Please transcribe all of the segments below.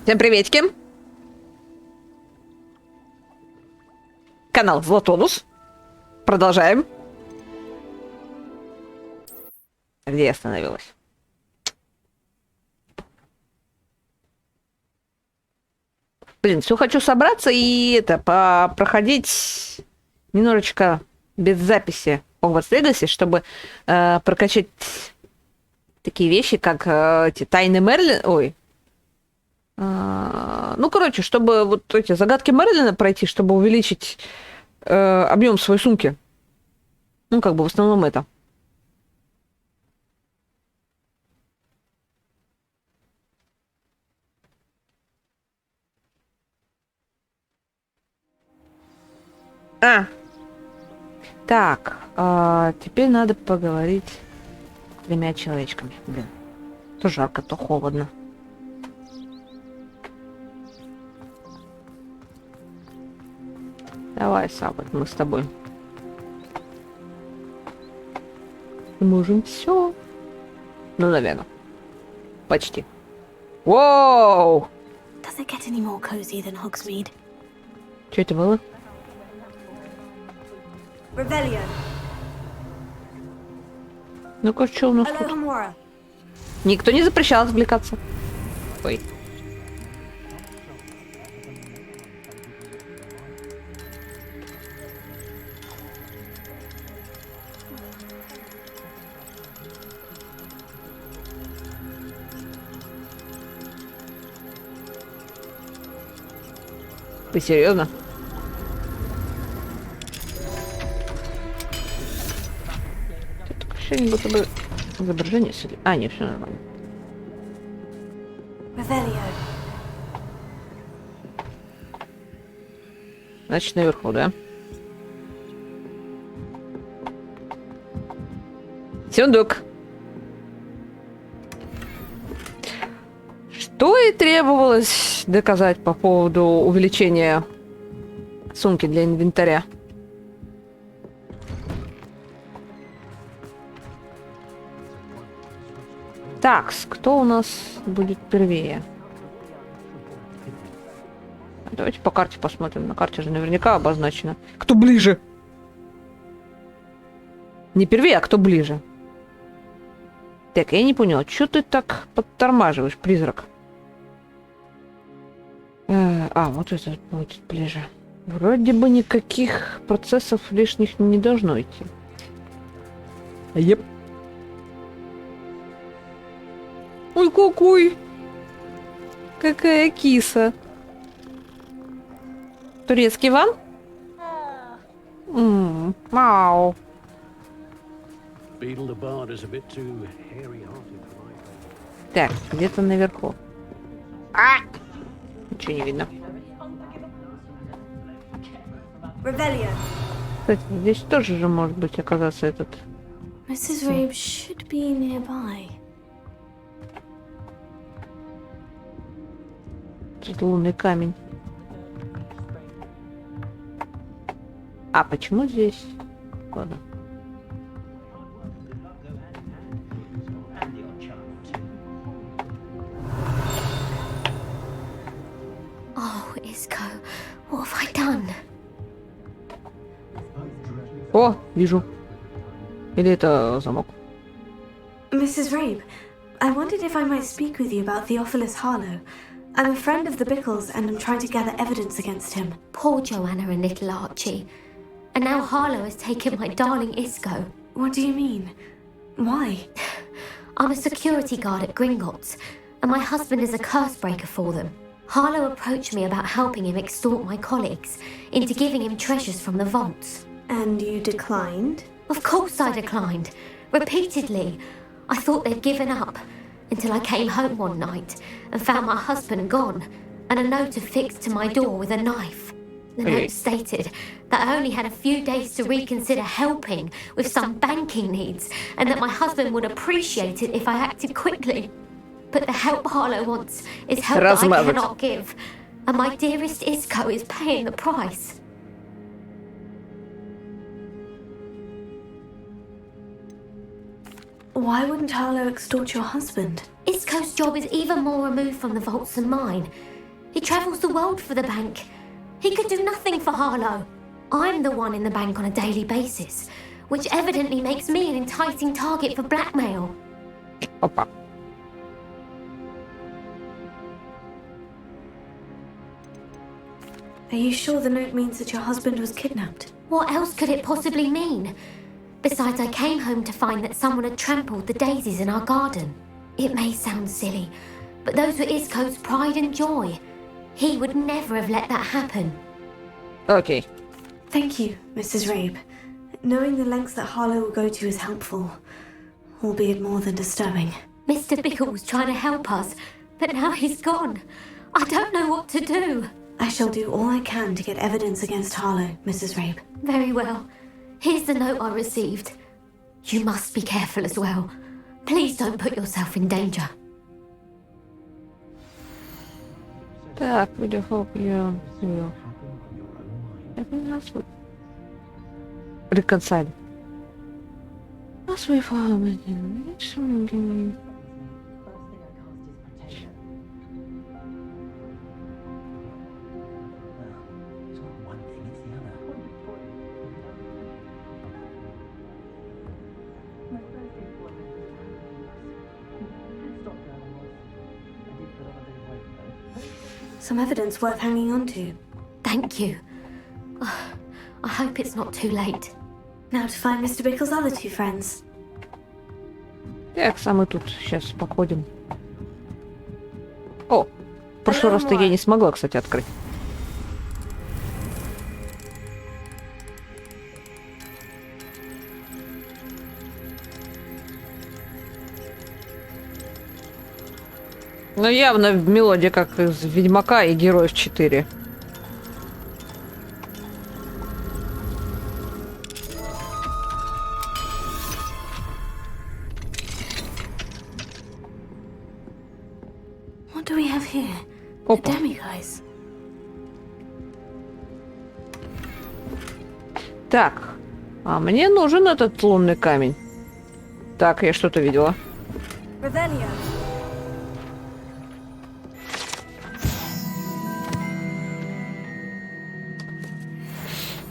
Всем приветики! Канал Златонус. Продолжаем. Где я остановилась? Блин, все хочу собраться и проходить немножечко без записи Hogwarts Legacy, чтобы прокачать такие вещи, как эти тайны Мерлина. Ой. Ну, короче, чтобы вот эти загадки Мерлина пройти, чтобы увеличить объем своей сумки. Ну, как бы в основном это. Так, теперь надо поговорить с 3 человечками. Блин, то жарко, то холодно. Давай, Саббат, мы с тобой. Можем все. Ну, наверное. Почти. Воу! Does it get any more cozy than Hogsmeade? Что это было? Revelio. Ну-ка, что у нас тут? Alohomora. Никто не запрещал отвлекаться. Ой. Ты серьезно? Такое ощущение, будто бы изображение сидит. А, нет, все нормально. Revelio. Значит, наверху, да? Сундук. Что и требовалось доказать по поводу увеличения сумки для инвентаря. Так, кто у нас будет первее? Давайте по карте посмотрим. На карте же наверняка обозначено. Кто ближе? Не первее, а кто ближе? Так, я не понял, что ты так подтормаживаешь, призрак? Вот это будет ближе. Вроде бы никаких процессов лишних не должно идти. Еп. Ой, какой! Какая киса! Турецкий ван? Мау. Так, где-то наверху. Ничего не видно. Revelio. Кстати, здесь тоже же может быть оказаться этот... Mrs. Rabe should be nearby. Тут лунный камень. А почему здесь? Ладно. Oh, Isco, what have I done? О, вижу. Или это замок? Mrs. Rabe, I wondered if I might speak with you about Theophilus Harlow. I'm a friend of the Bickles and I'm trying to gather evidence against him. Poor Joanna and little Archie. And now Harlow has taken my darling Isco. What do you mean? Why? I'm a security guard at Gringotts, and my husband is a curse breaker for them. Harlow approached me about helping him extort my colleagues into giving him treasures from the vaults. And you declined? Of course I declined. Repeatedly. I thought they'd given up, until I came home one night and found my husband gone, and a note affixed to my door with a knife. The note stated that I only had a few days to reconsider helping with some banking needs, and that my husband would appreciate it if I acted quickly. But the help Harlow wants is help that I cannot give, and my dearest Isco is paying the price. Why wouldn't Harlow extort your husband? Isco's job is even more removed from the vaults than mine. He travels the world for the bank. He could do nothing for Harlow. I'm the one in the bank on a daily basis, which evidently makes me an enticing target for blackmail. Опа. Are you sure the note means that your husband was kidnapped? What else could it possibly mean? Besides, I came home to find that someone had trampled the daisies in our garden. It may sound silly, but those were Isco's pride and joy. He would never have let that happen. Окей. Thank you, Mrs. Rabe. Knowing the lengths that Harlow will go to is helpful, albeit more than disturbing. Mr. Bickle was trying to help us, but now he's gone. I don't know what to do. I shall do all I can to get evidence against Harlow, Mrs. Rabe. Very well. Here's the note I received. You must be careful as well. Please don't put yourself in danger. Так, we hope you will. Reconcile. As we found it. Some evidence worth hanging on to. Thank you. I hope it's not too late. Now to find Mr. Bickle's other two friends. Так, мы тут сейчас походим. О, в прошлый раз-то я не смогла, кстати, открыть. Ну, явно мелодия как из Ведьмака и Героев 4. What do we have here? Опа. The demiguise. Так, а мне нужен этот лунный камень. Так, я что-то видела. Revelio.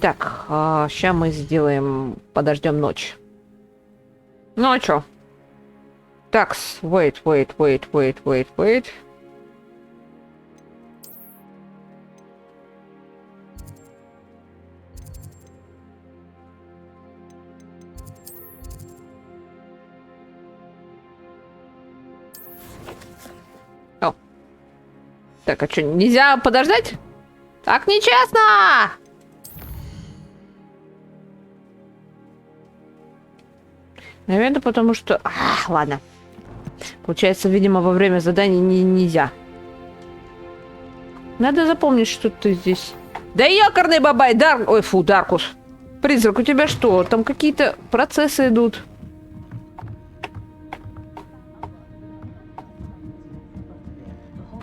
Так, сейчас мы сделаем... Подождем ночь. Ну а чё? Так, wait. О. Так, а что, нельзя подождать? Так нечестно! Наверное, потому что... ладно. Получается, видимо, во время заданий нельзя. Надо запомнить, что ты здесь... Да ёкарный бабай! Ой, фу, Даркус. Призрак, у тебя что? Там какие-то процессы идут.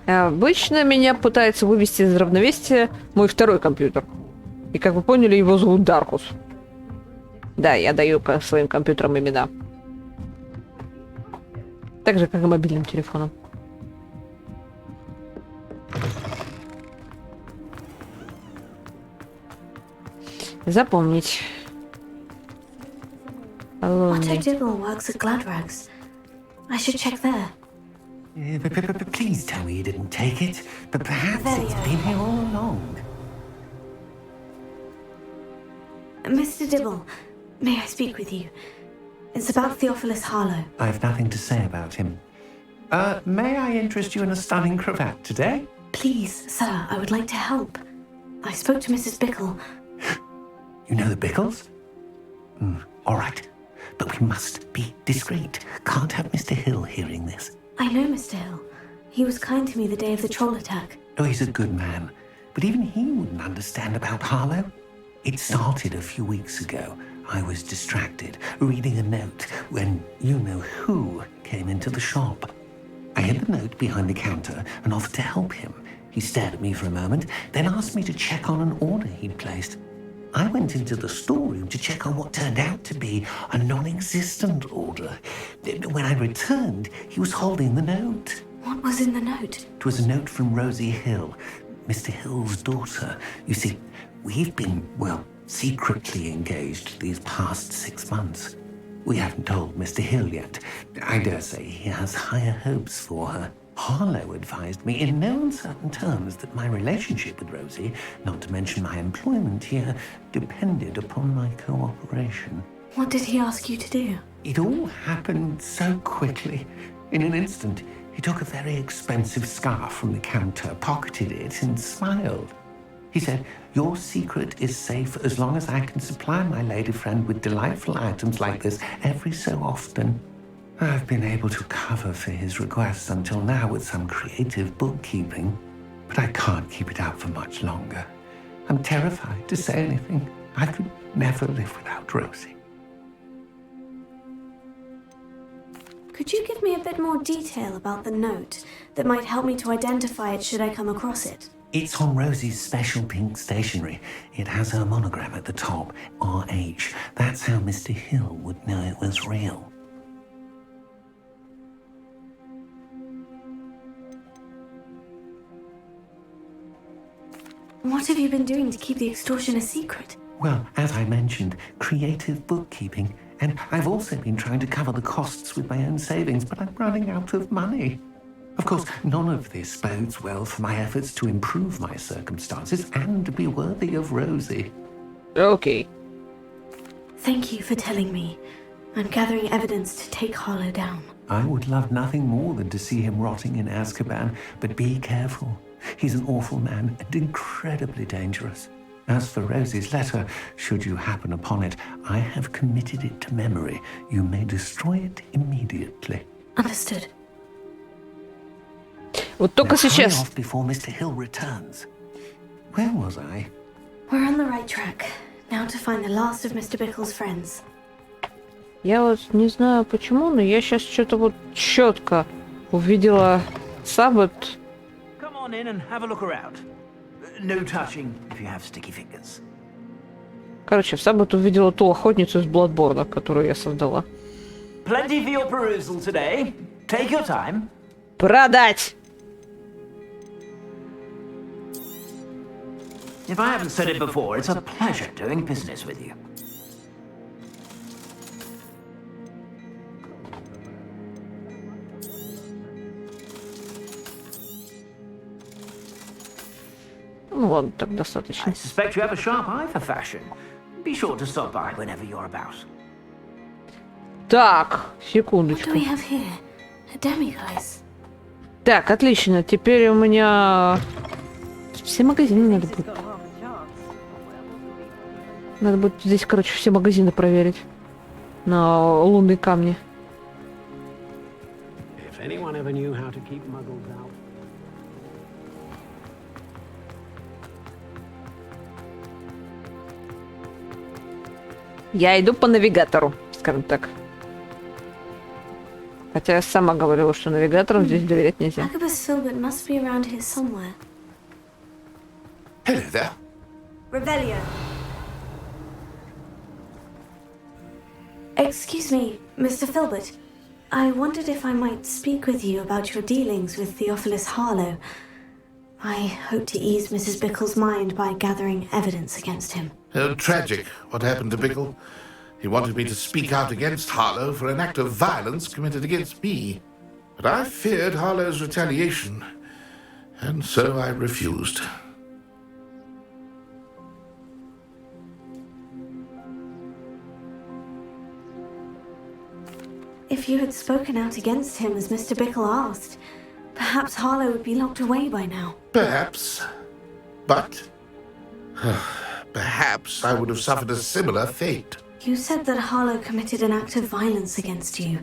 Обычно меня пытается вывести из равновесия мой второй компьютер. И, как вы поняли, его зовут Даркус. Да, я даю своим компьютерам имена. Так же, как и мобильным телефоном. Запомнить. Otto Dibble works at Gladrags. I should check there. Please tell me you didn't take it. But perhaps it's been here all along. Mr. Dibble, may I speak with you? It's about Theophilus Harlow. I have nothing to say about him. May I interest you in a stunning cravat today? Please, sir, I would like to help. I spoke to Mrs. Bickle. You know the Bickles? All right. But we must be discreet. Can't have Mr. Hill hearing this. I know Mr. Hill. He was kind to me the day of the troll attack. Oh, he's a good man. But even he wouldn't understand about Harlow. It started a few weeks ago. I was distracted, reading a note, when you-know-who came into the shop. I hid the note behind the counter and offered to help him. He stared at me for a moment, then asked me to check on an order he'd placed. I went into the storeroom to check on what turned out to be a non-existent order. When I returned, he was holding the note. What was in the note? It was a note from Rosie Hill, Mr. Hill's daughter. You see, we've been, well, secretly engaged these past 6 months. We haven't told Mr. Hill yet. I dare say he has higher hopes for her. Harlow advised me in no uncertain terms that my relationship with Rosie, not to mention my employment here, depended upon my cooperation. What did he ask you to do? It all happened so quickly. In an instant, he took a very expensive scarf from the counter, pocketed it, and smiled. He said, "Your secret is safe as long as I can supply my lady friend with delightful items like this every so often." I've been able to cover for his requests until now with some creative bookkeeping, but I can't keep it up for much longer. I'm terrified to say anything. I could never live without Rosie. Could you give me a bit more detail about the note that might help me to identify it should I come across it? It's on Rosie's special pink stationery. It has her monogram at the top, RH. That's how Mr. Hill would know it was real. What have you been doing to keep the extortion a secret? Well, as I mentioned, creative bookkeeping. And I've also been trying to cover the costs with my own savings, but I'm running out of money. Of course, none of this bodes well for my efforts to improve my circumstances and be worthy of Rosie. Okay. Thank you for telling me. I'm gathering evidence to take Harlow down. I would love nothing more than to see him rotting in Azkaban, but be careful. He's an awful man and incredibly dangerous. As for Rosie's letter, should you happen upon it, I have committed it to memory. You may destroy it immediately. Understood. Вот только Now hurry сейчас. off before Mr. Hill returns. Where was I? We're on the right track. Now to find the last of Mr. Bickle's friends. Я вот не знаю почему, но я сейчас что-то вот четко увидела Саббат. Come on in and have a look around. No touching if you have sticky fingers. Короче, в Саббат увидела ту охотницу из Бладборна, которую я создала. Plenty for your perusal today. Take your time. Продать! If I haven't said it before, it's a pleasure doing business with you. Ну ладно, так I достаточно. suspect you have a sharp eye for fashion. Be sure to stop by whenever you're about. Так, What do секундочку. we have here? A demiguise. Так, отлично. Теперь у меня... Все магазины надо будет. Надо будет здесь, короче, все магазины проверить. На лунные камни. If anyone ever knew how to keep muggles out. Я иду по навигатору, скажем так. Хотя я сама говорила, что навигаторам здесь доверять нельзя. Agabus Filbert must be around here somewhere. Hello there. Revelio. Excuse me, Mr. Filbert. I wondered if I might speak with you about your dealings with Theophilus Harlow. I hope to ease Mrs. Bickle's mind by gathering evidence against him. Tragic what happened to Bickle. He wanted me to speak out against Harlow for an act of violence committed against me. But I feared Harlow's retaliation, and so I refused. If you had spoken out against him as Mr. Bickle asked, perhaps Harlow would be locked away by now. Perhaps. But perhaps I would have suffered a similar fate. You said that Harlow committed an act of violence against you.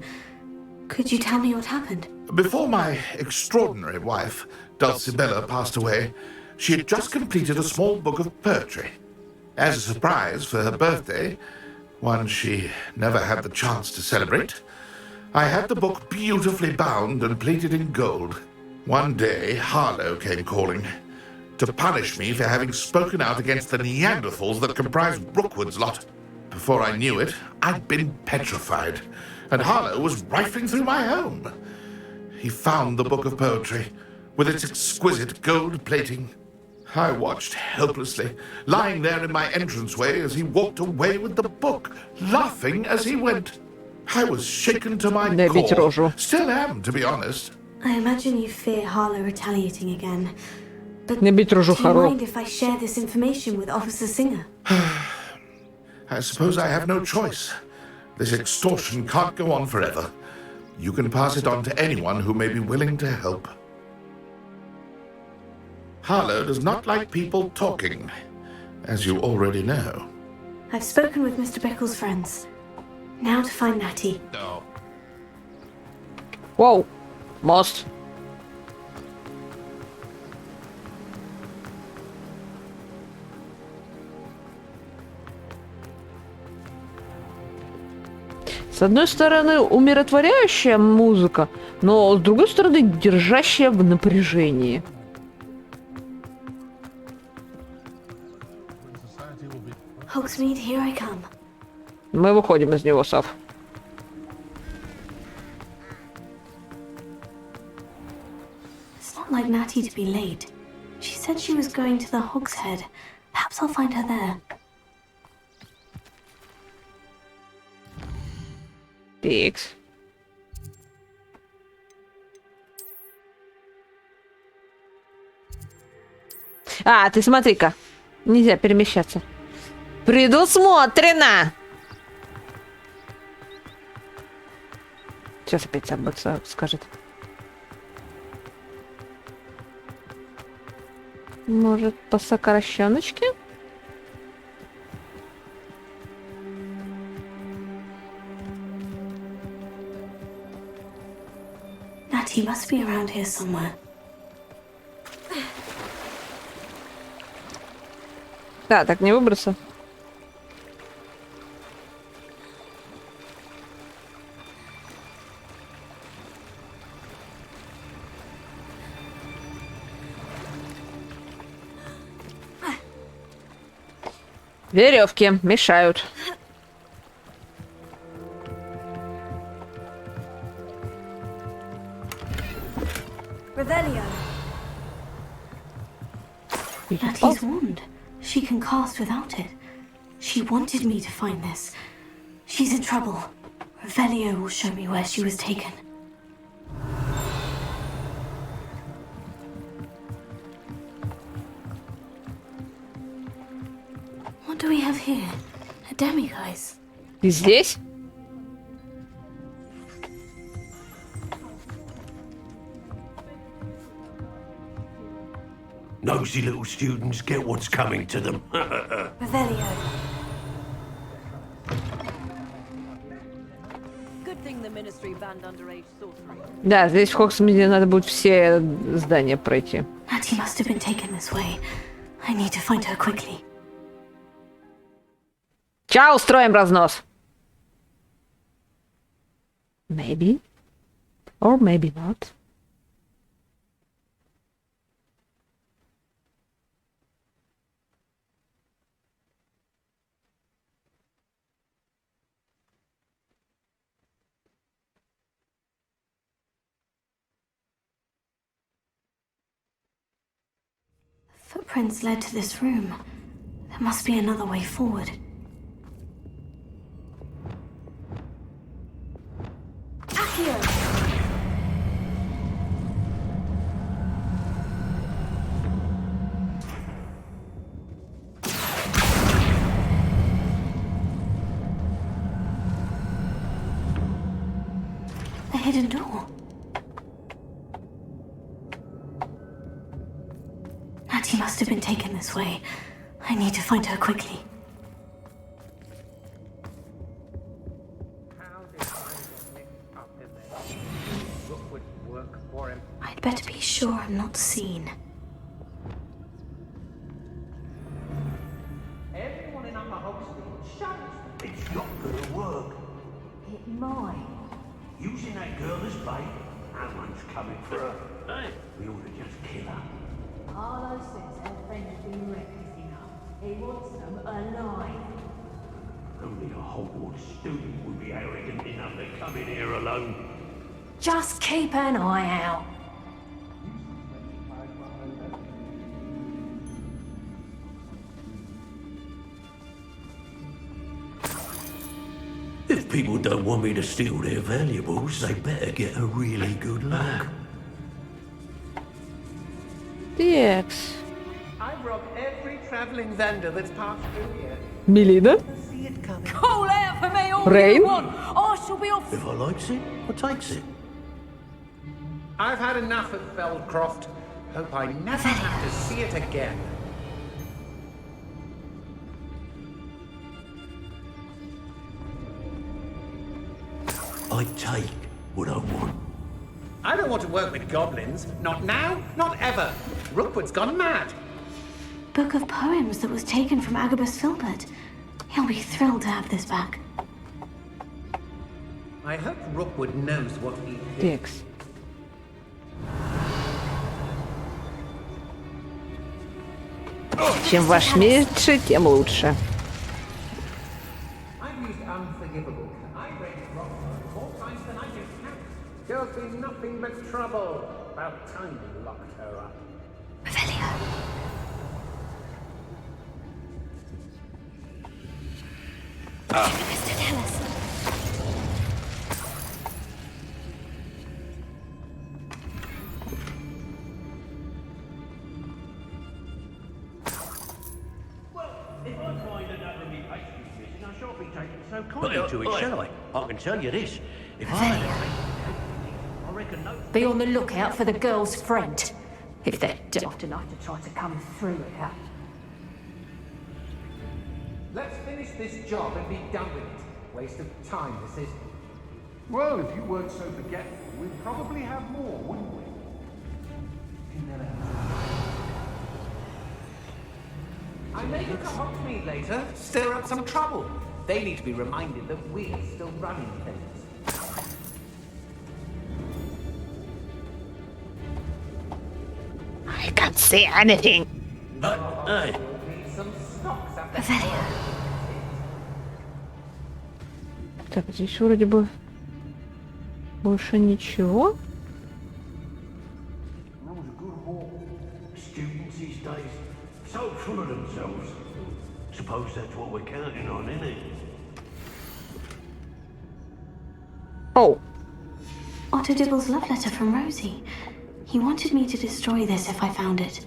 Could you tell me what happened? Before my extraordinary wife, Dulcibella, passed away, she had just completed a small book of poetry. As a surprise for her birthday, one she never had the chance to celebrate, I had the book beautifully bound and plated in gold. One day, Harlow came calling. to punish me for having spoken out against the Neanderthals that comprised Brookwood's lot. Before I knew it, I'd been petrified, and Harlow was rifling through my home. He found the book of poetry, with its exquisite gold plating. I watched helplessly, lying there in my entranceway as he walked away with the book, laughing as he went. I was shaken to my Набить core. рожу. Still am, to be honest. I imagine you fear Harlow retaliating again. But Набить рожу do you хоро. mind if I share this information with Officer Singer? I suppose I have no choice. This extortion can't go on forever. You can pass it on to anyone who may be willing to help. Harlow does not like people talking, as you already know. I've spoken with Mr. Bickle's friends. Now to find Natty. No. Вау. Мост. С одной стороны, умиротворяющая музыка, но с другой стороны, держащая в напряжении. Hogsmeade, here I come. Мы выходим из него, Сав. It's not like Natty to be late. She said she was going to the Hogshead. Perhaps I'll find her there. Тикс. А, ты смотри-ка. Нельзя перемещаться. Предусмотрено! Сейчас опять забыться скажет. Может, по сокращеночке? Natty must be around here somewhere. Да, так не выбраться. Веревки мешают. Revelio. Natty's wand. She can cast without it. She wanted me to find this. She's in trouble. Revelio will show me where she was taken. What do we have here? A demiguise. Ты здесь? Nosy little students get what's coming to them. Revelio. Good thing the ministry banned underage sorcery. Да, здесь в Хоксмиде надо будет все здания пройти. Natty must have been taken this way. I need to find her quickly. Ча, устроим разнос. Maybe. Or maybe not. Footprints led to this room. There must be another way forward. Accio! The hidden door. Natty must have been taken this way. I need to find her quickly. I'd better be sure I'm not seen. Everyone in Upper Hogsmeade shouts. It's not gonna work. It might. Using that girl as bait. No one's coming for her. Hey, we ought to just kill her. Harlow says been reckless enough. He wants them alive. Only a Hogwarts student would be arrogant enough to come in here alone. Just keep an eye out. If people don't want me to steal their valuables, they better get a really good look. Текс. I've robbed every traveling vendor that's passed through here. Мелина. See it coming. Call out for me all Rain? you want. I shall be off. If I likes it, I takes it. I've had enough of Feldcroft. Hope I never have to see it again. I take what I want. I don't want to work with goblins. Not now, not ever. Rookwood's gone mad. Book of poems that was taken from Agabus Filbert. He'll be thrilled to have this back. I hope Rookwood knows what he did. Текс. Чем ваш меньше, тем лучше. I've used unforgivable. I raised Rockford more times than I can count. Girl's been nothing but trouble. About time we locked her up. Revelio. Mr. Dallas. Well, if I find another of me pastries missing, I shan't be taking so kindly to it, shall I? I can tell you this. If I had a I reckon no... Be on the lookout for the girl's friend. If they're daft enough to try to come through here. Let's finish this job and be done with it. Waste of time, this is. Well, if you weren't so forgetful, we'd probably have more, wouldn't we? I may look a Hogsmeade later, stir up some trouble. They need to be reminded that we're still running things. I can't see anything. Hey, Need some stocks up there. Revelio. Так, здесь вроде бы больше ничего. students these days, so full of themselves. Suppose that's what we're counting on, isn't it? Оу. Otto Dibble's love letter from Rosie. He wanted me to destroy this if I found it.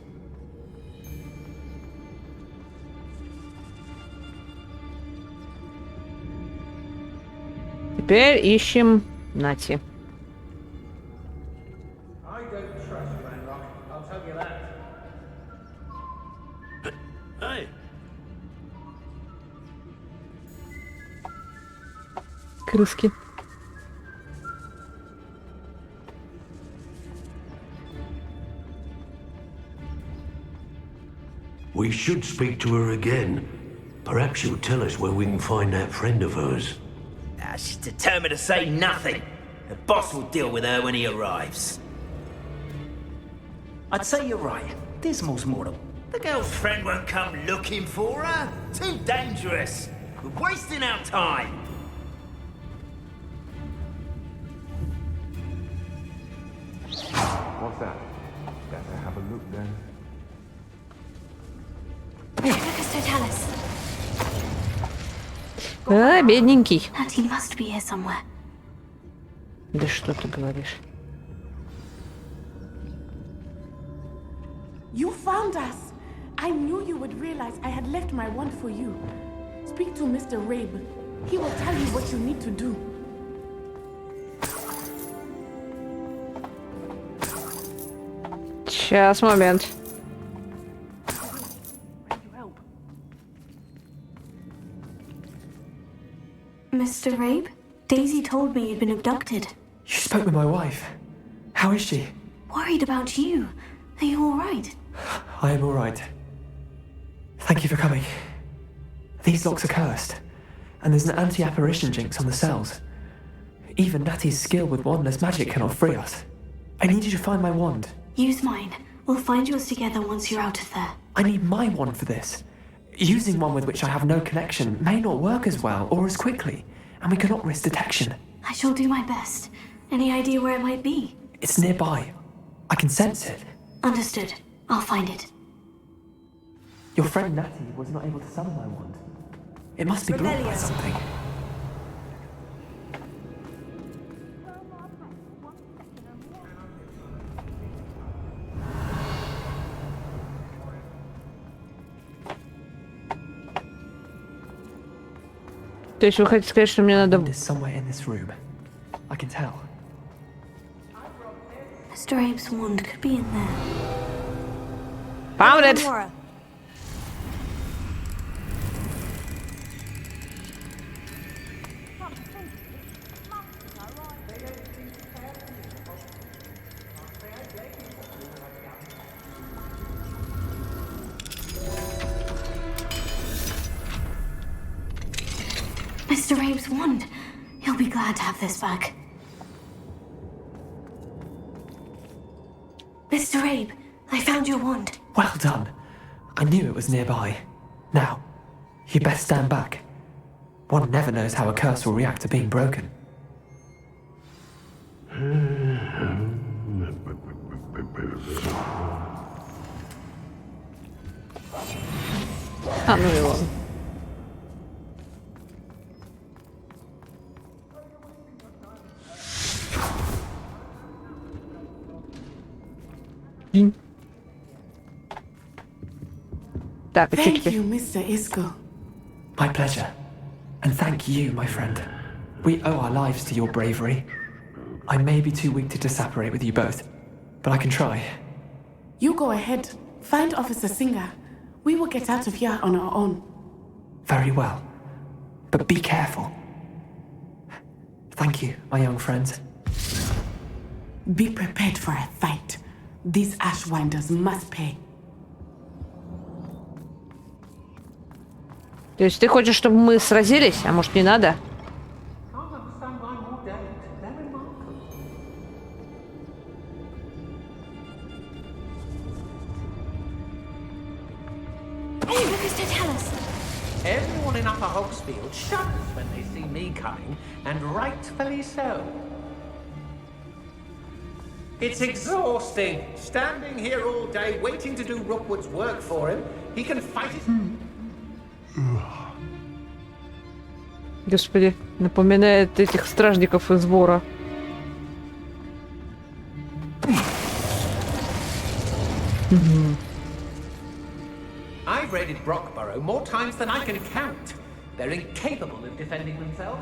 Теперь ищем Нати. I don't trust Ranrock, I'll tell you that. Hey, Крыски. we should speak to her again. Perhaps she'll tell us where we can find that friend of hers. She's determined to say nothing. The boss will deal with her when he arrives. I'd say you're right. Dismal's mortal. The girl's friend won't come looking for her. Too dangerous. We're wasting our time. What's that? Better have a look then. Mr. Dallas. А, бедненький. Natty must be here somewhere. Да что ты говоришь? You found us! I knew you would realize I had left my wand for you. Speak to Mr. Rabe. He will tell you what you need to do. Сейчас, момент. Mr. Rabe? Daisy told me you'd been abducted. You spoke with my wife. How is she? Worried about you. Are you alright? I am all right. Thank you for coming. These locks are cursed, and there's an anti-apparition jinx on the cells. Even Natty's skill with wandless magic cannot free us. I need you to find my wand. Use mine. We'll find yours together once you're out of there. I need my wand for this. Using one with which I have no connection may not work as well or as quickly, and we cannot risk detection. I shall do my best. Any idea where it might be? It's nearby. I can sense it. Understood. I'll find it. Your friend Natty was not able to summon my wand. It must be blocked by something. То есть вы хотите сказать, что мне надо... It's somewhere in this room. I can tell. Mr. Abe's wand could be in there. Found it! Mr. Abe's wand. He'll be glad to have this back. Mr. Abe, I found your wand. Well done. I knew it was nearby. Now, you best stand back. One never knows how a curse will react to being broken. А, ну его. Так, и что Thank теперь? you, Mr. Isco. My pleasure. And thank you, my friend. We owe our lives to your bravery. I may be too weak to separate with you both, but I can try. You go ahead. Find Officer Singer. We will get out of here on our own. Very well. But be careful. Thank you, my young friends. Be prepared for a fight. These Ashwinders must pay. То есть ты хочешь, чтобы мы сразились? А может, не надо? Everyone in Upper Hogsfield shudders when they see me coming, and rightfully so. It's exhausting, standing here all day waiting to do Rookwood's work for him. He can fight it. Господи, напоминает этих стражников из Вора. I've raided Brockborough more times than I can count. They're incapable of defending themselves.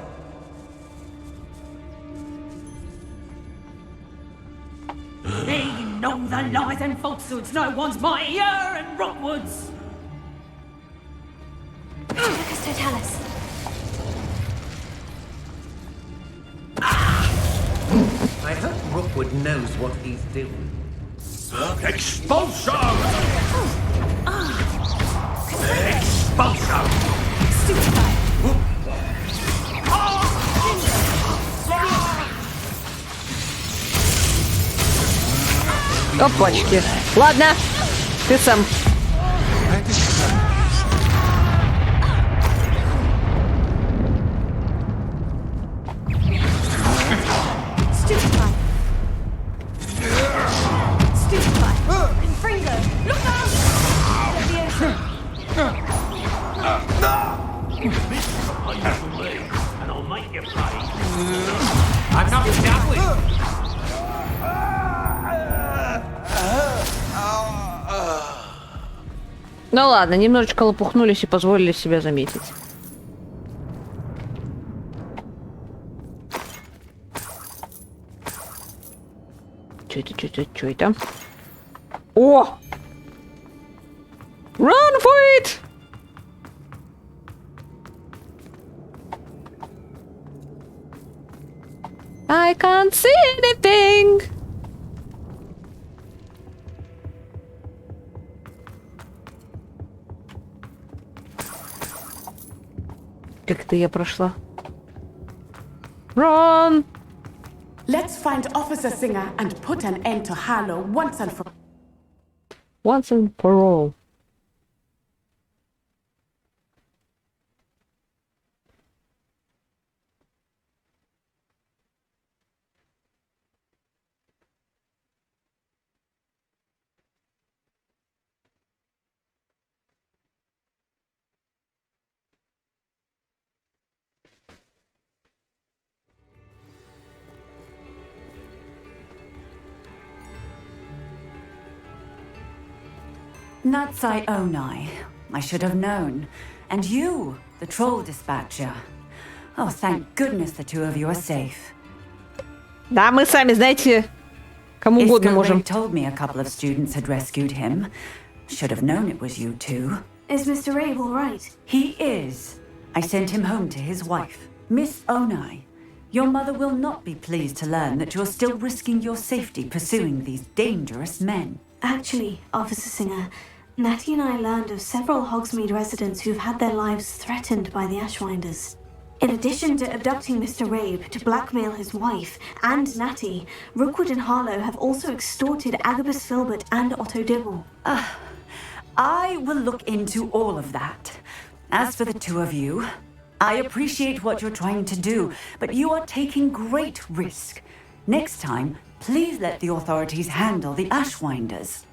They know the lies and falsehoods no one's mightier and Rockwoods. Mr. Tallis. I hope Rookwood knows what he's doing. Expulsion! Expulsion! Опачки. Ладно, ты сам. And I'll make you pay. I'm not done with you. Ну ладно, немножечко лопухнулись и позволили себя заметить. Чё это? О! Run for it! I can't see anything! Как-то я прошла. Run! Let's find Officer Singer and put an end to Harlow once and for all. Once and for all. Natsai Onai. I should have known. And you, the troll dispatcher. Oh, thank goodness the two of you are safe. Да, мы сами, знаете, кому угодно можем. Told me a couple of students had rescued him. Should have known it was you two. Is Mr. Rabe all right? He is. I sent him home to his wife, Miss Onai. Your mother will not be pleased to learn that you're still risking your safety pursuing these dangerous men. Actually, Officer Singer, Natty and I learned of several Hogsmeade residents who've had their lives threatened by the Ashwinders. In addition to abducting Mr. Rabe to blackmail his wife and Natty, Rookwood and Harlow have also extorted Agabus Filbert and Otto Dibble. I will look into all of that. As for the two of you, I appreciate what you're trying to do, but you are taking great risk. Next time, please let the authorities handle the Ashwinders.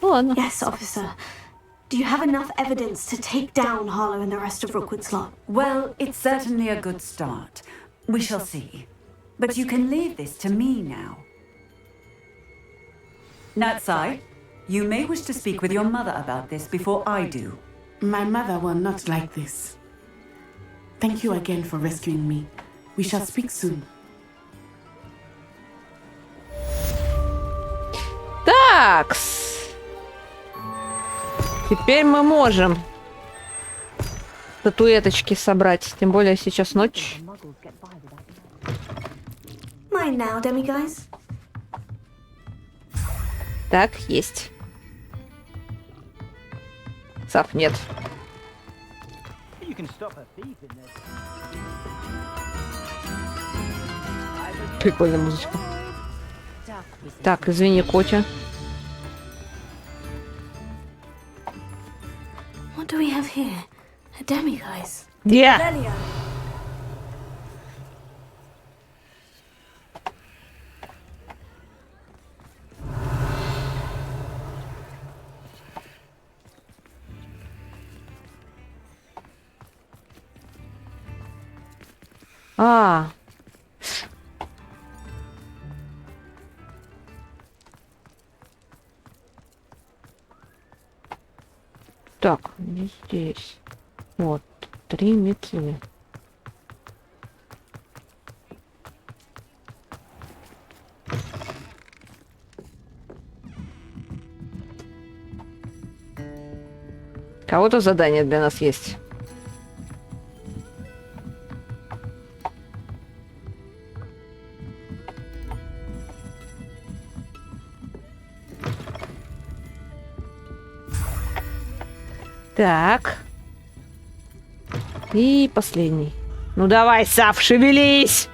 Ладно. Yes, officer. Do you have enough evidence to take down Harlow and the rest of Rookwood's lot? Well, it's certainly a good start. We shall see. But you can leave this to me now. Natsai, you may wish to speak with your mother about this before I do. My mother will not like this. Thank you again for rescuing me. We shall speak soon. Такс. Теперь мы можем статуэточки собрать. Тем более сейчас ночь. Mine now, demiguys. Так, есть. Сав, нет. Прикольная музычка. Так, извини, Котя. What do we have here? A demiguise. Yeah. Lelia. А. Так, не здесь. Вот, 3 метлы. Кого-то задание для нас есть. Так. И последний. Ну давай, Сав, шевелись!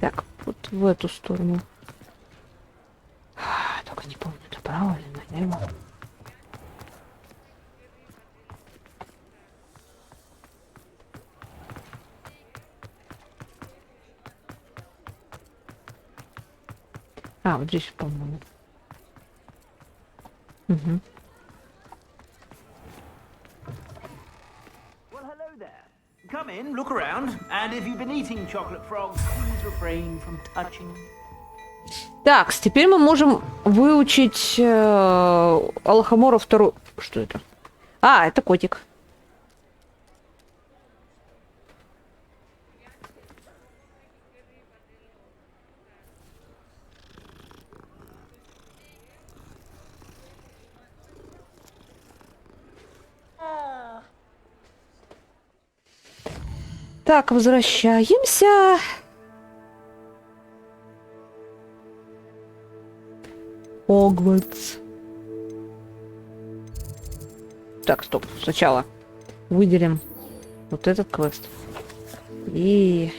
Так, вот в эту сторону. Только не помню, это право или налево. А, вот здесь, по-моему. Угу. Well, hello there. Come in, look around, and if you've been eating chocolate frogs, please refrain from touching. Так, теперь мы можем выучить Алхамора вторую. Что это? А, это котик. Так, возвращаемся. Хогвартс. Так, стоп. Сначала выделим вот этот квест. И...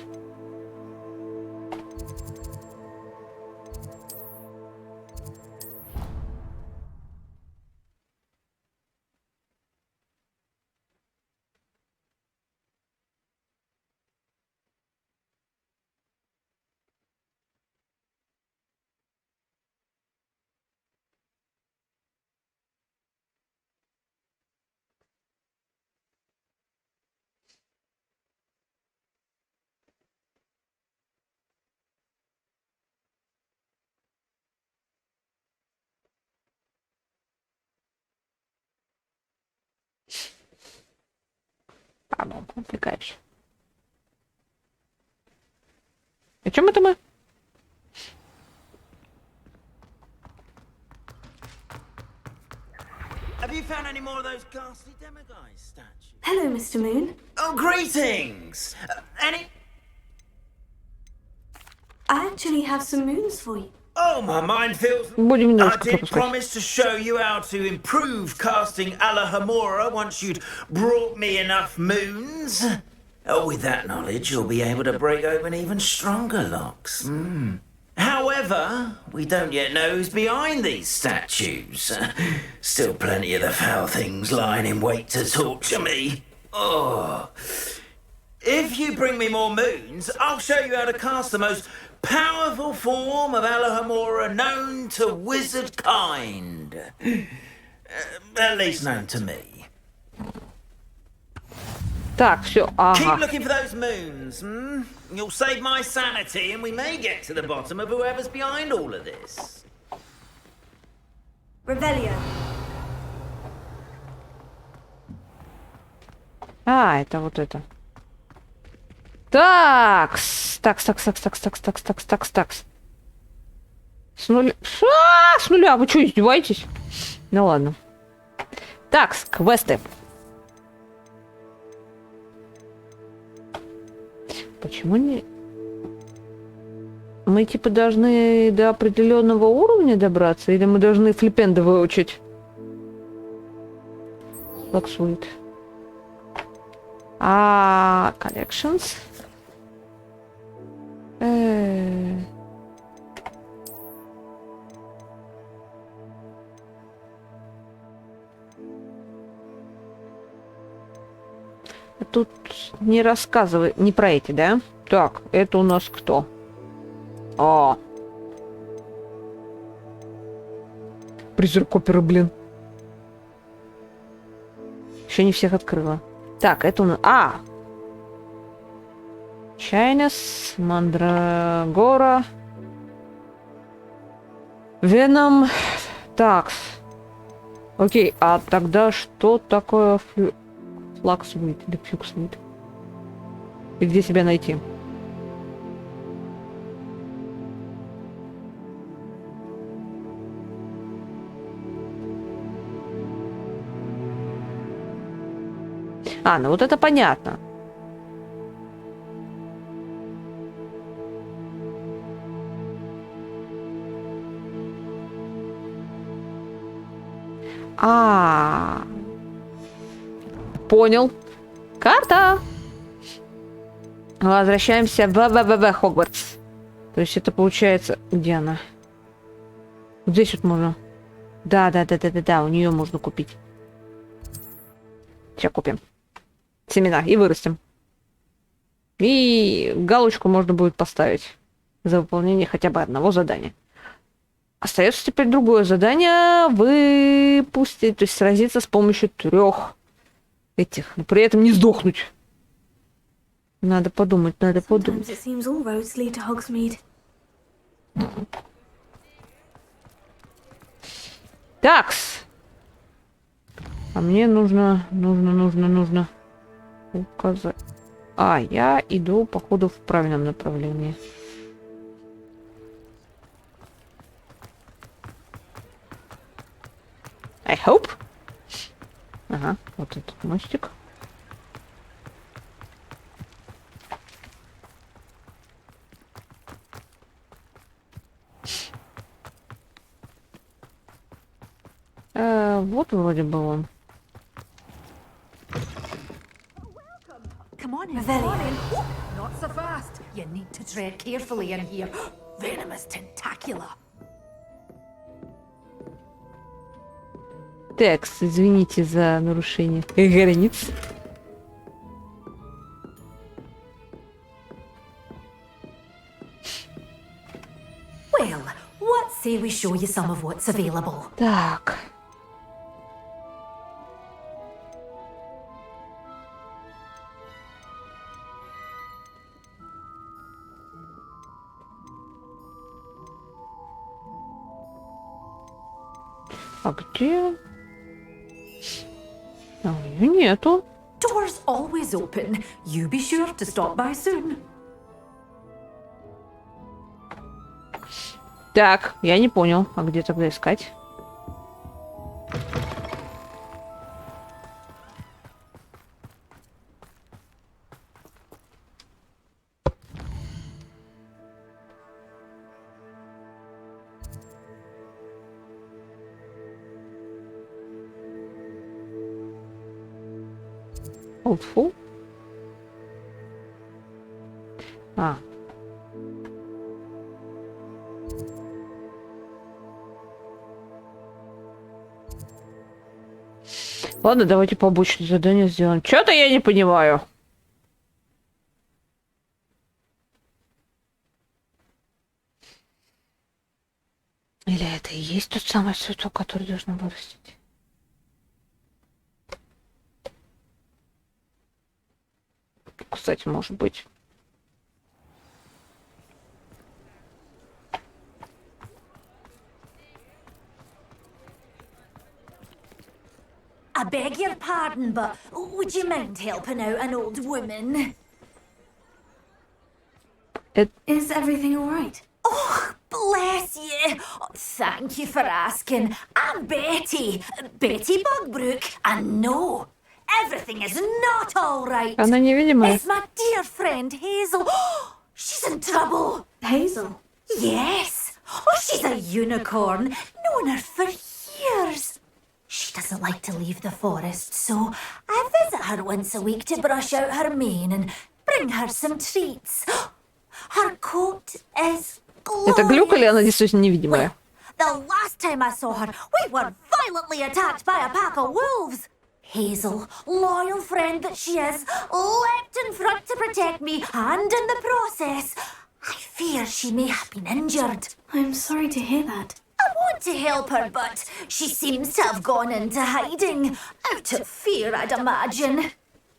ну, отвлекаешь. О чем это мы? Have you found any more of those ghastly demiguise statues? Hello, Mr. Moon. Oh, greetings! Any... I actually have some moons for you. Oh, my mind feels... Будем I немножко did пропускать. promise to show you how to improve casting Alahamora once you'd brought me enough moons. Oh, with that knowledge, you'll be able to break open even stronger locks. However, we don't yet know who's behind these statues. Still plenty of the foul things lying in wait to torture me. Oh. If you bring me more moons, I'll show you how to cast the most powerful form of Alahamora known to wizard kind. At least known to me. Так, все, ага. Keep looking for those moons, You'll save my sanity and we may get to the bottom of whoever's behind all of this. Revelio. А, это вот это. Такс. Такс. С нуля. С нуля. Вы что, издеваетесь? Ну ладно. Такс, квесты. Почему не... Мы типа должны до определенного уровня добраться? Или мы должны флипенды выучить? Лаксует. А collections. Тут не рассказывай, не про эти, да? Так, это у нас кто? О! Призрак оперы, блин. Еще не всех открыла. Так, это у нас... Чайнес, Мандрагора. Веном. Так. Окей, а тогда что такое флаксвит или фюксвит? И где себя найти? Ну вот это понятно. Понял. Карта. Возвращаемся в Хогвартс. То есть это получается... Где она? Вот здесь вот можно. Да, у нее можно купить. Сейчас купим. Семена и вырастим. И галочку можно будет поставить за выполнение хотя бы одного задания. Остается теперь другое задание. Выпустить, то есть сразиться с помощью 3 этих. Но при этом не сдохнуть. Надо подумать. Такс. А мне нужно указать. Я иду, походу, в правильном направлении. I hope. Ага, вот этот мостик. вот вроде бы он. Come on in, come on in. Oh, not so fast. You need to tread carefully in here. Venomous tentacula. Текс, извините за нарушение границ. Well, what say we show you some of what's available? Так. А где? А ее нету. Doors always open. You be sure to stop by soon. Так, я не понял. А где тогда искать? Фу. А. Ладно, давайте побочное задание сделаем. Чё-то я не понимаю. Или это и есть тот самый цветок, который должен вырастить? Кстати, может быть. I beg your pardon, but would you mind helping out an old woman? Is everything all right? Oh, bless you. Oh, thank you for asking. I'm Betty. Betty Bugbrook. And no, everything is not all right. Она невидимая. It's my dear friend Hazel. She's in trouble. Hazel? Yes. Oh, she's a unicorn. Known her for years. She doesn't like to leave the forest, so I visit her once a week to brush out her mane and bring her some treats. Her coat is Это глюк или glorious. она действительно невидимая? The last time I saw her, we were violently attacked by a pack of wolves. Hazel, loyal friend that she is, leapt in front to protect me, and in the process, I fear she may have been injured. I'm sorry to hear that. I want to help her, but she seems to have gone into hiding. Out of fear, I'd imagine.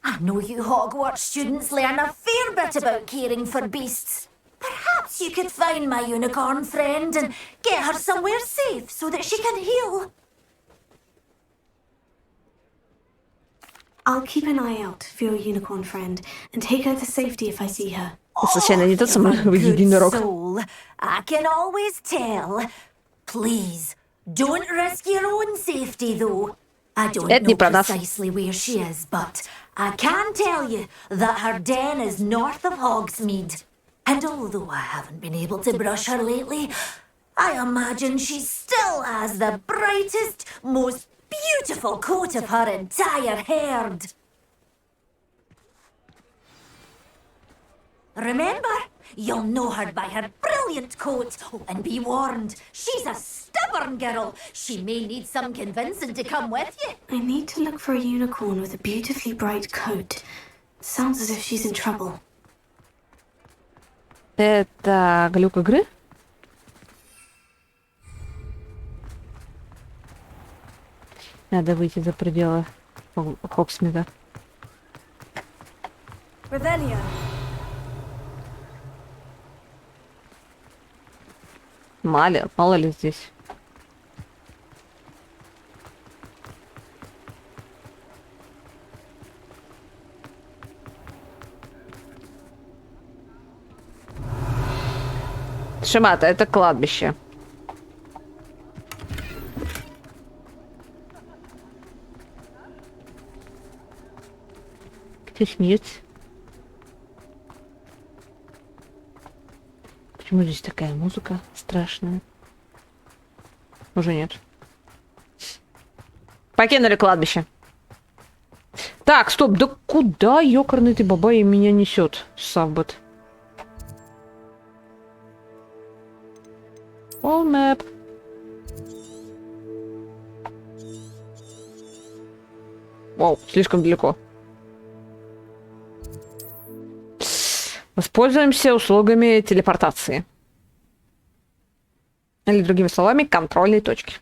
I know you Hogwarts students learn a fair bit about caring for beasts. Perhaps you could find my unicorn friend and get her somewhere safe so that she can heal. I'll keep an eye out for your unicorn friend and take her to safety if I see her. Случайно не тот самый Good единорог. soul. I can always tell. Please, don't risk your own safety, though. I don't Это не know про нас. precisely where she is, but I can tell you that her den is north of Hogsmeade. And although I haven't been able to brush her lately, I imagine she still has the brightest, most beautiful coat of her entire herd. Remember, you'll know her by her brilliant coat. Oh, and be warned, she's a stubborn girl. She may need some convincing to come with you. I need to look for a unicorn with a beautifully bright coat. Sounds as if she's in trouble. Это глюк игры? Надо выйти за пределы Хогсмида. Revelio. Мало ли здесь. Шимата, это кладбище. Кто смеется? Почему здесь такая музыка страшная? Уже нет. Покинули кладбище. Так, стоп, да куда, ёкарный ты бабай, меня несет, Савбат? All map. Вау, слишком далеко. Воспользуемся услугами телепортации. Или, другими словами, контрольной точки.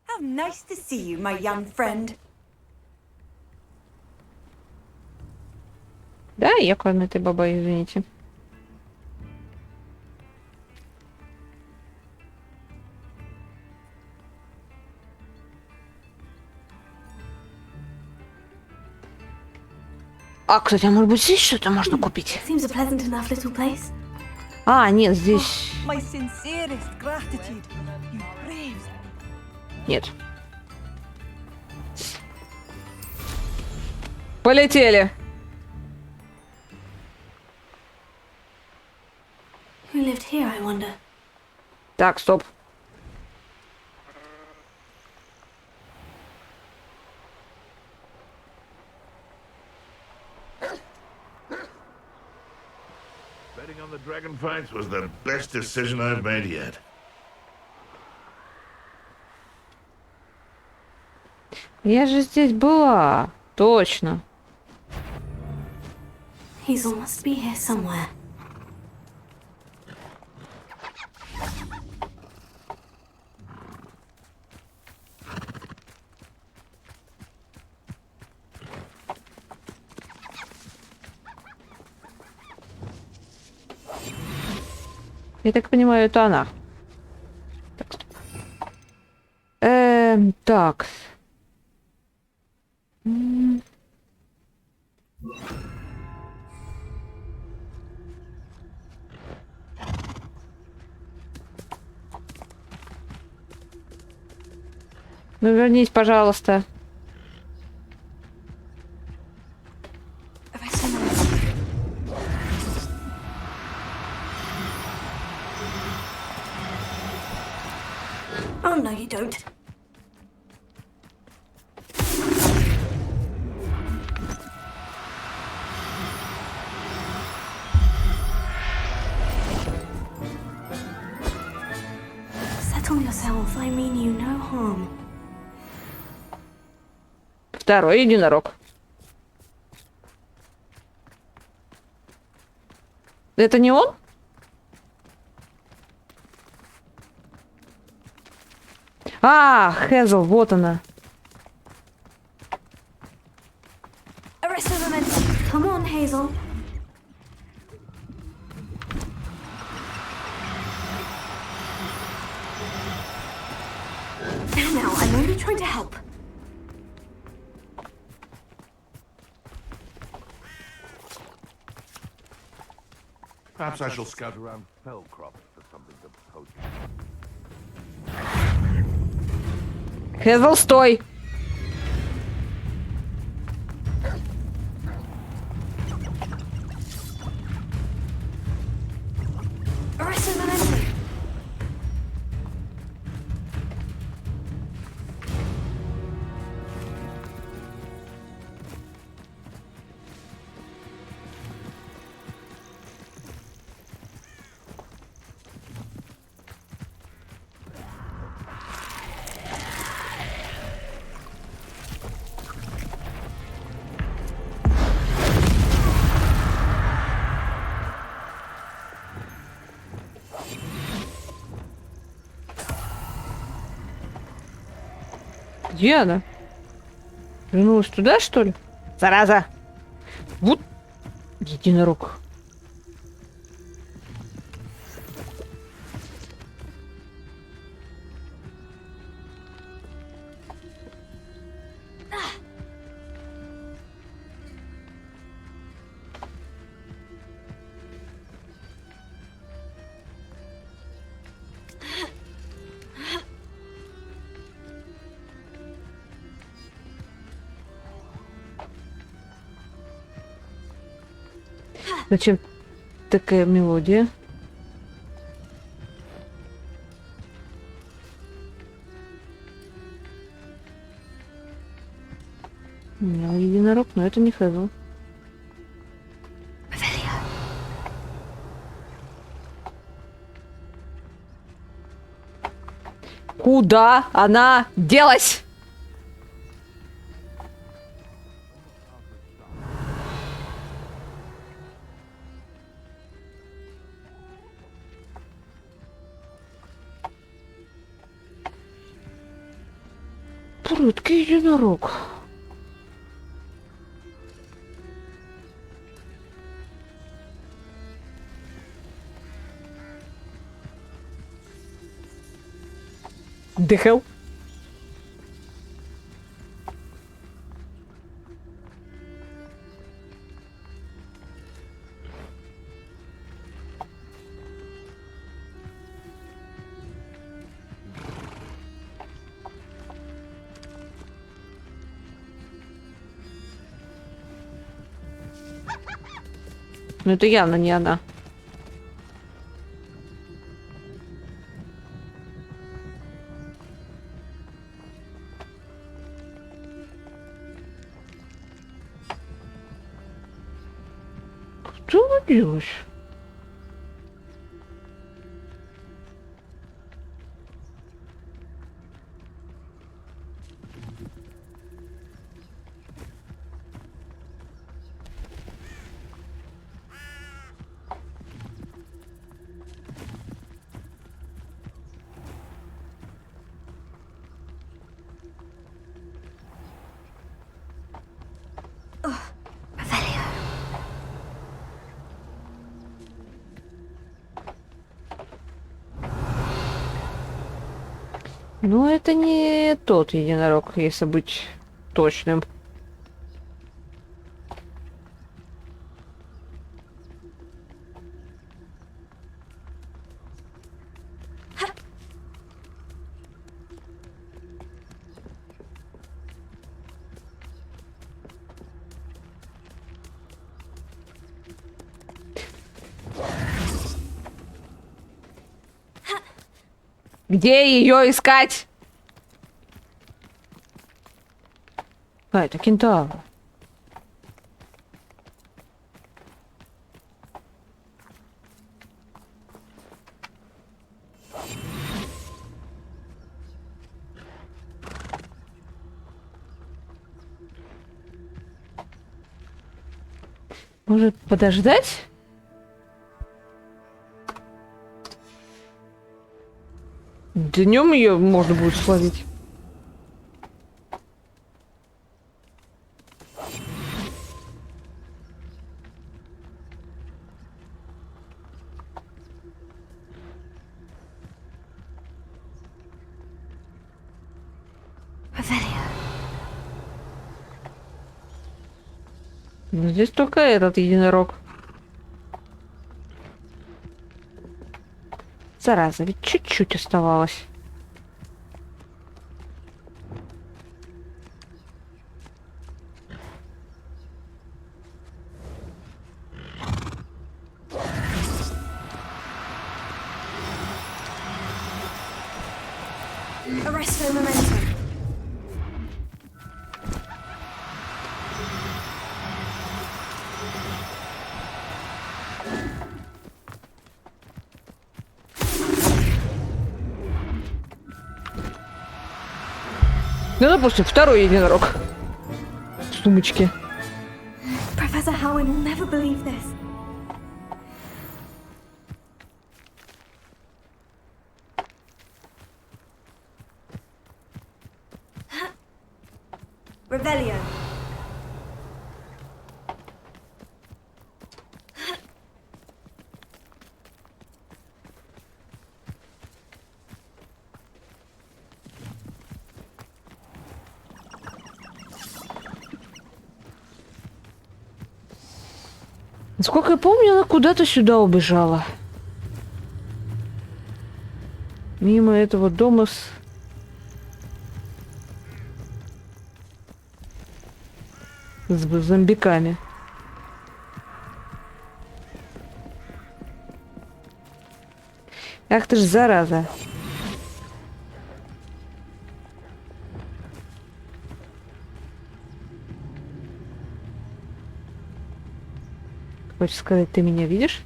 How nice to see you, my young friend. Да, ёкарный ты бабай, извините. А, кстати, а может быть здесь что-то можно купить? Seems a pleasant enough little place. А, нет, здесь... My sincerest gratitude, you brave. Нет. Полетели. Who lived here, I wonder? Так, стоп. Betting on the dragon fights was the best decision I've made yet. Я же здесь была. Точно. Hazel must be here somewhere. Я так понимаю, это она. Так, стоп. Так. Ну, вернись, пожалуйста. Oh, no, you don't. Settle yourself. I mean you no harm. Второй единорог. Это не он? А, Хезл, вот она. Arrest the momentum. Come on, Hazel. Now, I'm only trying to help. Perhaps I shall scout around Fellcrop for something to poach. Хезл, стой! Arrest the momentum. Где она? Вернулась туда, что ли? Зараза! Вот единорог. Зачем такая мелодия? У меня единорог, но это не Хезл. Куда она делась? Прудкий единорог. The hell? Ну это явно не она. Куда она делась? Ну, это не тот единорог, если быть точным. Где ее искать? А, это кентавр. Может, подождать? Днем ее можно будет словить. Но здесь только этот единорог. Зараза, ведь чуть-чуть оставалось. Arresto momentum. Ну, допустим, второй единорог. В сумочке. Professor Howard will never believe this. Revelio. Насколько я помню, она куда-то сюда убежала. Мимо этого дома с зомбиками. Ах ты ж зараза. Хочешь сказать, ты меня видишь?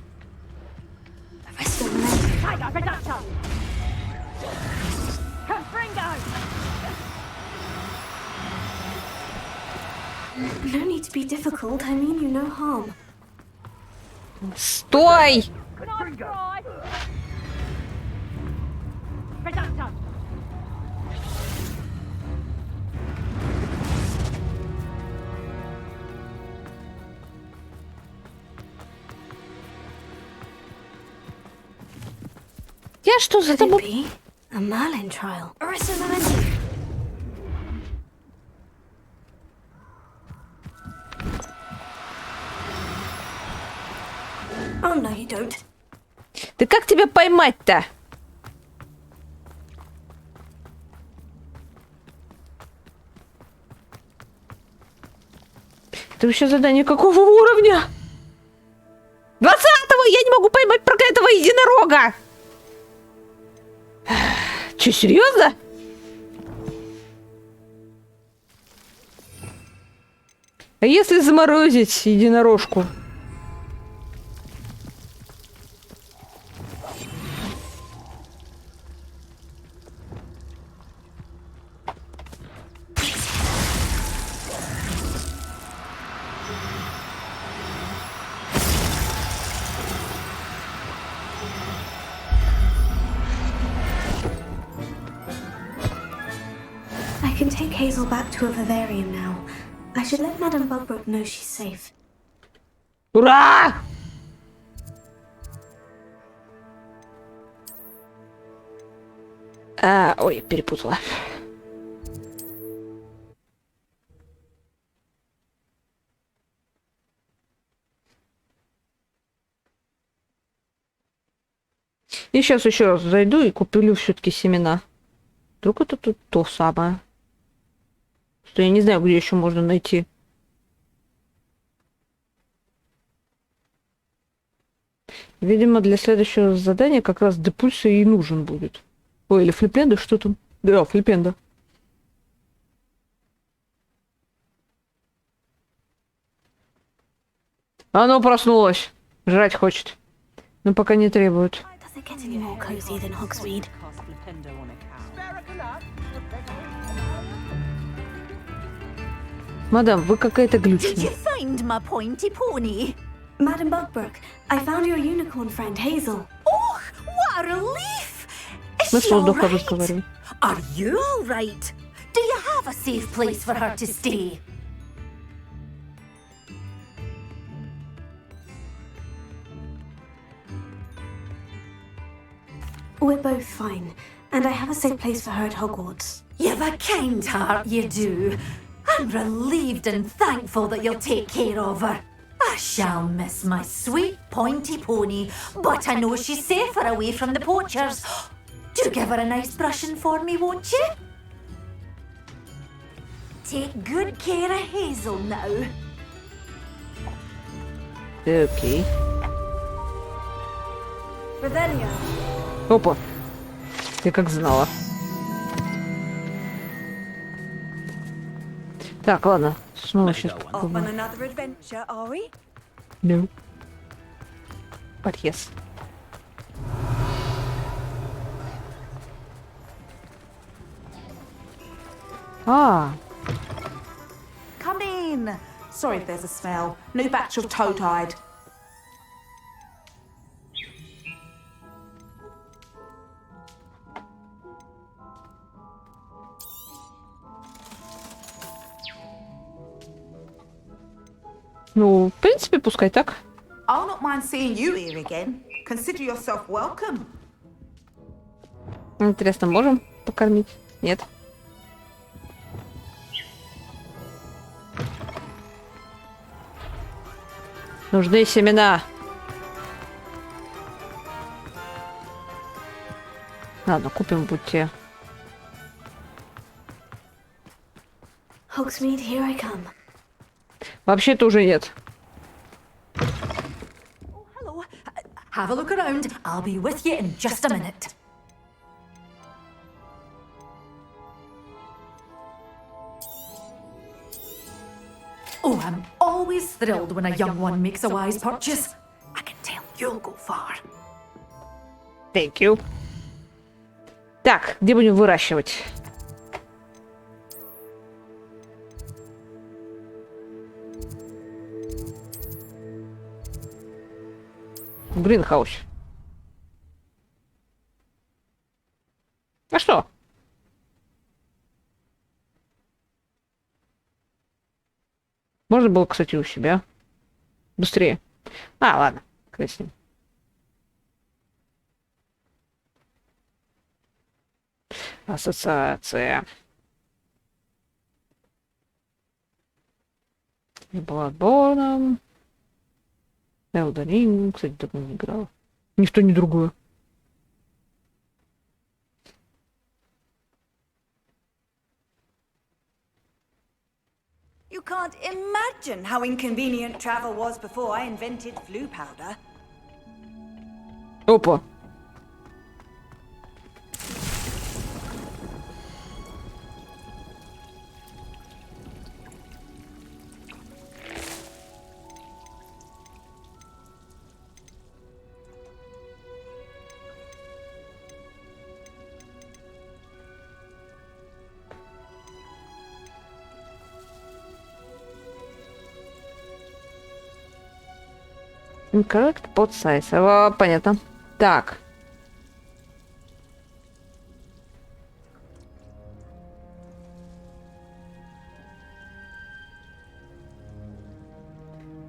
No need to be difficult. I mean you no harm. Стой! Я что за Could it тобой? be a Merlin trial? Oh no, you don't. Да как тебя поймать-то? Это вообще задание какого уровня? 20-го! Я не могу поймать проклятого единорога! Че, серьезно? А если заморозить единорожку? I can take Hazel back to a vivarium now. I should let Madame Bugbrook know she's safe. Ура! Ой, перепутала. И сейчас еще раз зайду и куплю все-таки семена. Вдруг это тут то самое. Что я не знаю, где еще можно найти. Видимо, для следующего задания как раз депульса и нужен будет. Ой, или флипенда, что там? Да, флипенда. Оно проснулось. Жрать хочет. Но пока не требует. Does it get any more cozy than Hogsmeade? Мадам, вы какая-то Did you глючная. find my pointy pony? Madame Bugbrook, I found your unicorn friend Hazel. Oh, what a relief! Is Мы she с all воздуха right? разговариваем. Are you all right? Do you have a safe place for her to stay? We're both fine, and I have a safe place for her at Hogwarts. You've a kind heart, you do. I'm relieved and thankful that you'll take care of her. I shall miss my sweet pointy pony, but I know she's safer away from the poachers. Do give her a nice brushing for me, won't you? Take good care of Hazel now. Окей. Revelio. Опа. Ты как знала. Так, ладно. Снова сейчас попробуем. another adventure, are we? No. But yes. А, Come in. Sorry if there's a smell. New batch of toad-hide. ну, в принципе, пускай так. I'll not mind seeing you here again. Consider yourself welcome. Интересно, можем покормить? Нет. Нужны семена. Ладно, купим будьте. Hogsmeade, here I come. Вообще-то уже нет. Hello. have a look around. I'll be with you in just a minute. Oh, I'm always thrilled when a young one makes a wise purchase. I can tell you'll go far. Thank you. Так, где будем выращивать? В гринхаусе. А что? Можно было, кстати, у себя. Быстрее. А, ладно. Хрен с ним. Ассоциация. И Bloodborne. Elden Ring. Кстати, давно не играл. Ничто не другое. You can't imagine how inconvenient travel was before I invented flu powder. Опа. Incorrect pod size. Понятно. Так.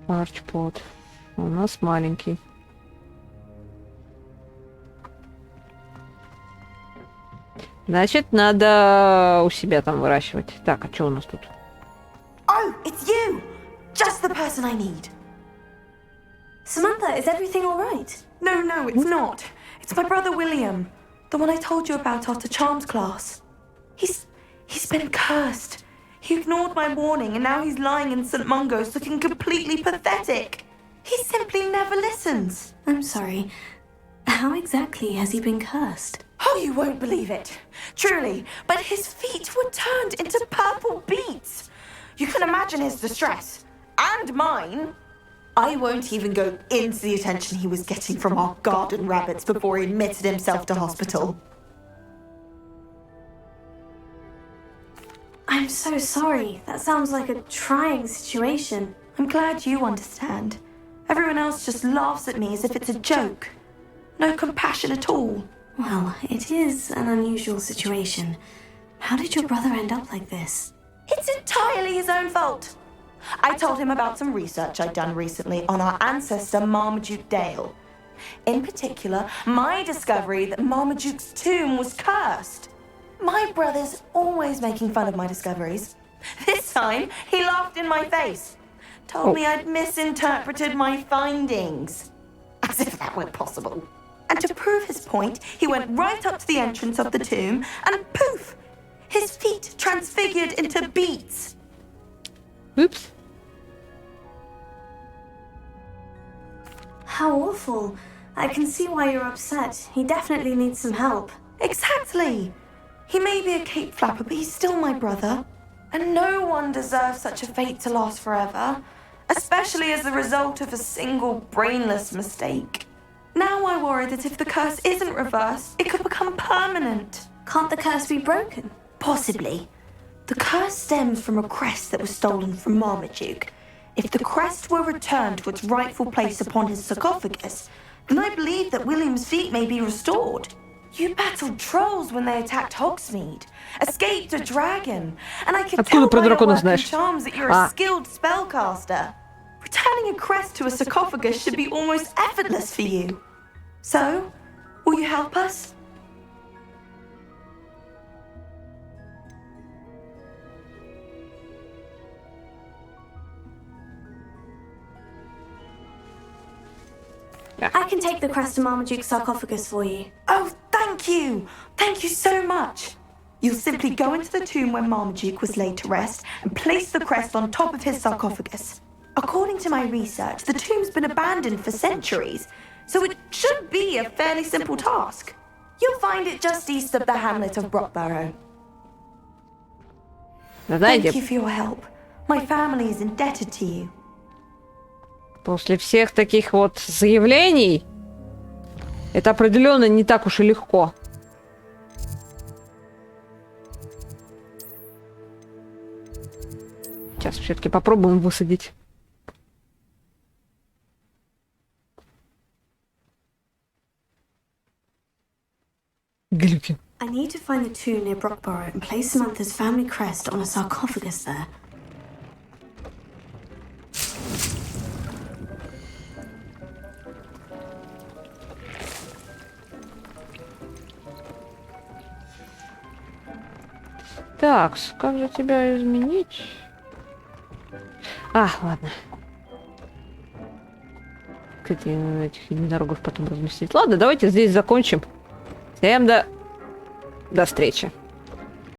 Large pod. У нас маленький. Значит, надо у себя там выращивать. Так, а что у нас тут? Oh, it's you! Just the person I need. Samantha, is everything all right? No, it's not. It's my brother William, the one I told you about after Charms class. He's been cursed. He ignored my warning and now he's lying in St. Mungo's looking completely pathetic. He simply never listens. I'm sorry. How exactly has he been cursed? Oh, you won't believe it. Truly, but his feet were turned into purple beets. You can imagine his distress. And mine. I won't even go into the attention he was getting from our garden rabbits before he admitted himself to hospital. I'm so sorry. That sounds like a trying situation. I'm glad you understand. Everyone else just laughs at me as if it's a joke. No compassion at all. Well, it is an unusual situation. How did your brother end up like this? It's entirely his own fault. I told him about some research I'd done recently on our ancestor Marmaduke Dale. In particular, my discovery that Marmaduke's tomb was cursed. My brother's always making fun of my discoveries. This time, he laughed in my face. Told me I'd misinterpreted my findings. As if that were possible. And to prove his point, he went right up to the entrance of the tomb and poof! His feet transfigured into beets. Oops. How awful. I can see why you're upset. He definitely needs some help. Exactly. He may be a cape flapper, but he's still my brother. And no one deserves such a fate to last forever, especially as a result of a single brainless mistake. Now I worry that if the curse isn't reversed, it could become permanent. Can't the curse be broken? Possibly. The curse stems from a crest that was stolen from Marmaduke. If the crest were returned to its rightful place upon his sarcophagus, then I believe that William's feet may be restored. You battled trolls when they attacked Hogsmeade, escaped a dragon, and I could tell by your work and charms that you're a skilled spellcaster. Returning a crest to a sarcophagus should be almost effortless for you. So, will you help us? I can take the crest to Marmaduke's sarcophagus for you. Oh, thank you! Thank you so much! You'll simply go into the tomb where Marmaduke was laid to rest and place the crest on top of his sarcophagus. According to my research, the tomb's been abandoned for centuries. so it should be a fairly simple task. You'll find it just east of the hamlet of Brockborough. Thank you for your help. My family is indebted to you. После всех таких вот заявлений это определенно не так уж и легко. Сейчас все-таки попробуем высадить. Глюки. I need to find the tomb near Brockborough and place Samantha's family crest on a sarcophagus there. Так, как же тебя изменить? А, ладно. Кстати, этих единорогов потом разместить. Ладно, давайте здесь закончим. Всем до встречи.